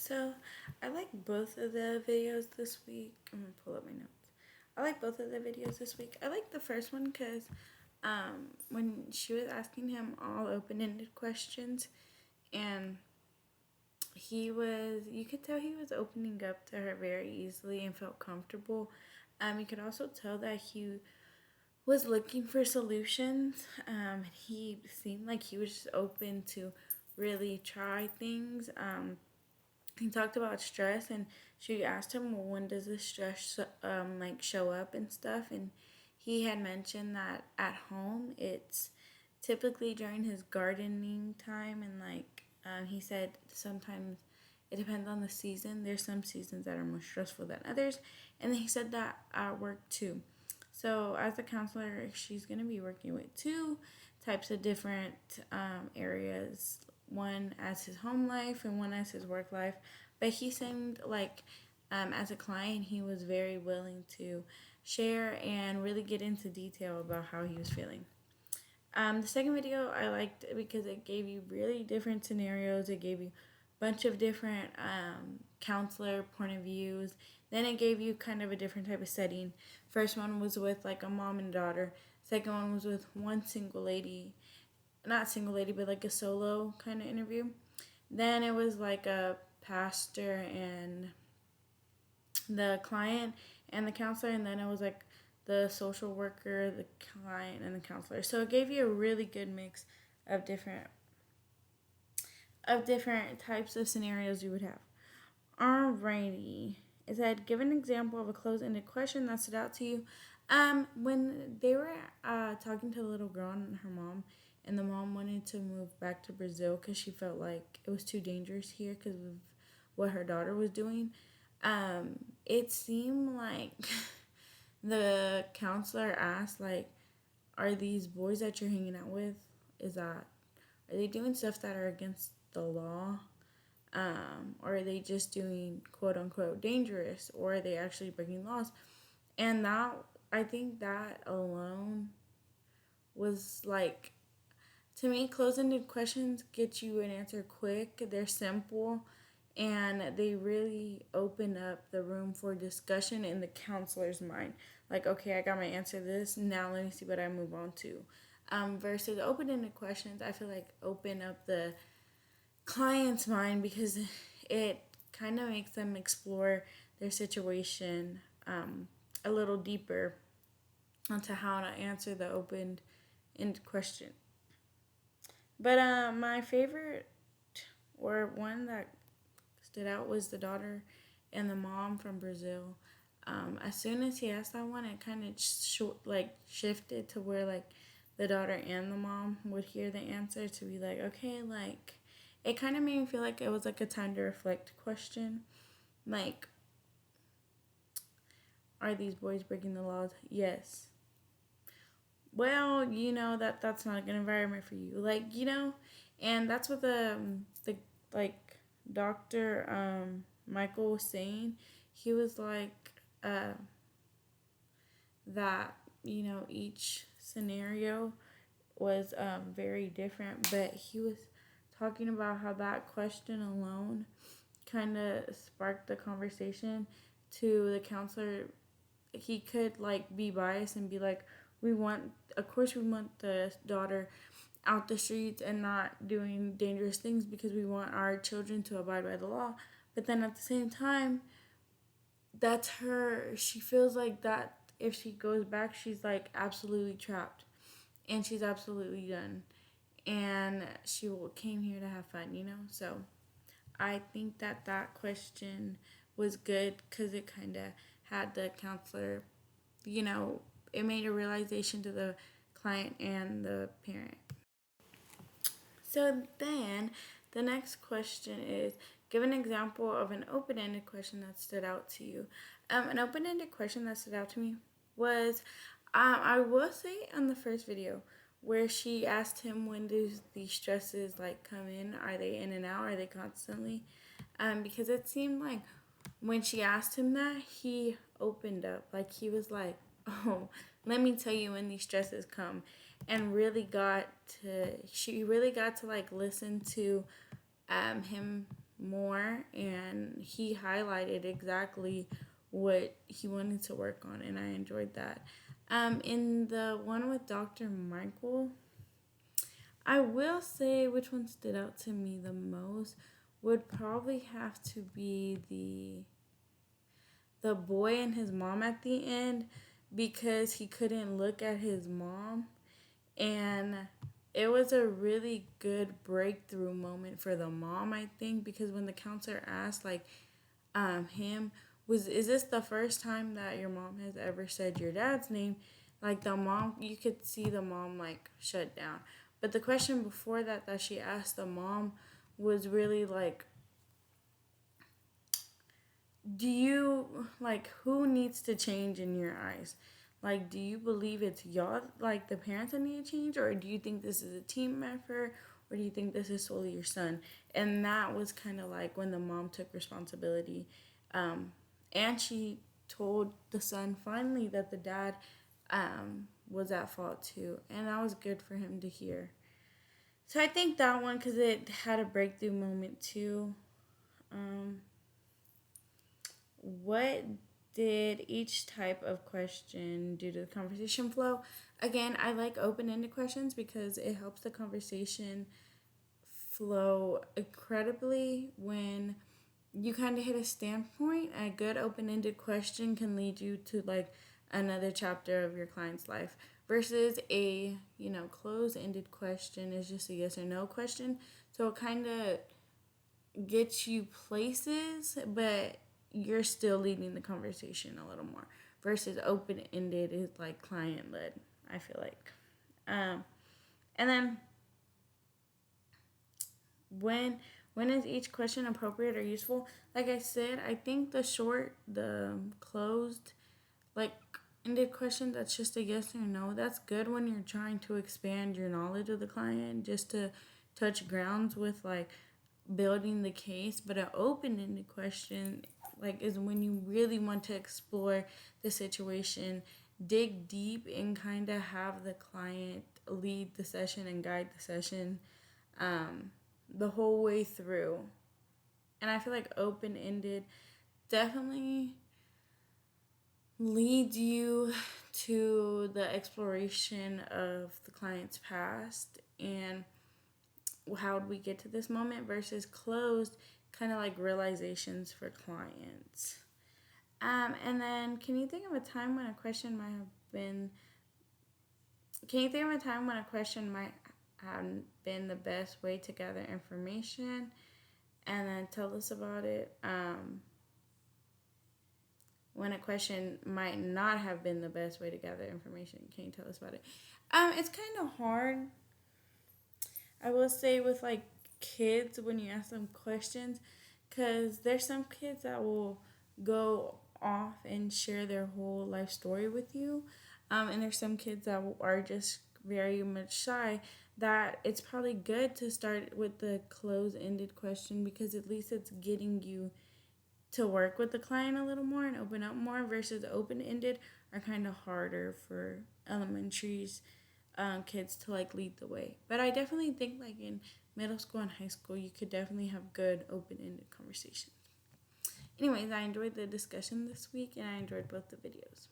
So I like both of the videos this week. I'm gonna pull up my notes. I like both of the videos this week. I like the first one because when she was asking him all open-ended questions, and you could tell he was opening up to her very easily and felt comfortable. You could also tell that he was looking for solutions. He seemed like he was just open to really try things. He talked about stress, and she asked him, well, when does the stress like show up and stuff, and he had mentioned that at home it's typically during his gardening time, and he said sometimes it depends on the season. There's some seasons that are more stressful than others, and he said that at work too. So as a counselor, she's going to be working with two types of different areas, one as his home life and one as his work life. But he seemed like, as a client, he was very willing to share and really get into detail about how he was feeling. The second video I liked because it gave you really different scenarios. It gave you a bunch of different counselor point of views. Then it gave you kind of a different type of setting. First one was with like a mom and daughter. Second one was with one single lady, not single lady, but like a solo kind of interview. Then it was like a pastor and the client and the counselor, and then it was like the social worker, the client, and the counselor. So it gave you a really good mix of different types of scenarios you would have. Alrighty. It said, give an example of a closed-ended question that stood out to you. When they were talking to the little girl and her mom, and the mom wanted to move back to Brazil because she felt like it was too dangerous here because of what her daughter was doing. It seemed like the counselor asked, like, are these boys that you're hanging out with, are they doing stuff that are against the law? Or are they just doing quote unquote dangerous, or are they actually breaking laws? And that, I think that alone was like, to me, closed-ended questions get you an answer quick. They're simple, and they really open up the room for discussion in the counselor's mind. Like, okay, I got my answer to this. Now let me see what I move on to. Versus open-ended questions, I feel like open up the client's mind because it kind of makes them explore their situation a little deeper onto how to answer the open-ended question. But my favorite, or one that stood out, was the daughter and the mom from Brazil. As soon as he asked that one, it kind of shifted to where like the daughter and the mom would hear the answer to be like, okay, like it kind of made me feel like it was like a time to reflect question. Like, are these boys breaking the laws? Yes. Well, that's not a good environment for you. And that's what the like Dr. Michael was saying. He was like that, each scenario was very different, but he was talking about how that question alone kind of sparked the conversation to the counselor. He could like be biased and be like, of course we want the daughter out the streets and not doing dangerous things because we want our children to abide by the law. But then at the same time, that's her. She feels like that if she goes back, she's like absolutely trapped and she's absolutely done. And she came here to have fun. So I think that question was good because it kind of had the counselor, you know, it made a realization to the client and the parent. So then the next question is, give an example of an open-ended question that stood out to you. An open-ended question that stood out to me was, I will say on the first video, where she asked him when do these stresses like come in? Are they in and out? Are they constantly? Because it seemed like when she asked him that, he opened up. Like he was like, "Oh, let me tell you when these stresses come," and she really got to like listen to him more, and and he highlighted exactly what he wanted to work on, and I enjoyed that. In the one with Dr. Michael, I will say which one stood out to me the most would probably have to be the boy and his mom at the end, because he couldn't look at his mom, and it was a really good breakthrough moment for the mom, I think, because when the counselor asked like him, was is this the first time that your mom has ever said your dad's name, like the mom, you could see the mom like shut down. But the question before that she asked the mom was really like, do you like, who needs to change in your eyes? Like, do you believe it's y'all, like the parents, that need to change, or do you think this is a team effort, or do you think this is solely your son? And that was kind of like when the mom took responsibility, and she told the son finally that the dad was at fault too, and that was good for him to hear. So I think that one, because it had a breakthrough moment too. Um, what did each type of question do to the conversation flow? Again, I like open-ended questions because it helps the conversation flow incredibly. When you kind of hit a standpoint, a good open-ended question can lead you to like another chapter of your client's life, versus a, closed-ended question is just a yes or no question. So it kind of gets you places, but you're still leading the conversation a little more, versus open ended is like client led, I feel like. And then when is each question appropriate or useful? Like I said, I think the closed, like ended question that's just a yes or no, that's good when you're trying to expand your knowledge of the client, just to touch grounds with like building the case. But an open-ended question like is when you really want to explore the situation, dig deep, and kind of have the client lead the session and guide the session the whole way through. And I feel like open-ended definitely leads you to the exploration of the client's past and how did we get to this moment, versus closed, kind of like realizations for clients. And then, can you think of a time when a question might have been? Can you think of a time when a question might have been the best way to gather information? And then tell us about it. When a question might not have been the best way to gather information, can you tell us about it? It's kind of hard, I will say, with like kids when you ask them questions, because there's some kids that will go off and share their whole life story with you, and there's some kids that are just very much shy. That it's probably good to start with the close-ended question, because at least it's getting you to work with the client a little more and open up more, versus open-ended are kind of harder for elementaries kids to like lead the way. But I definitely think like in middle school and high school, you could definitely have good open-ended conversations. Anyways, I enjoyed the discussion this week, and I enjoyed both the videos.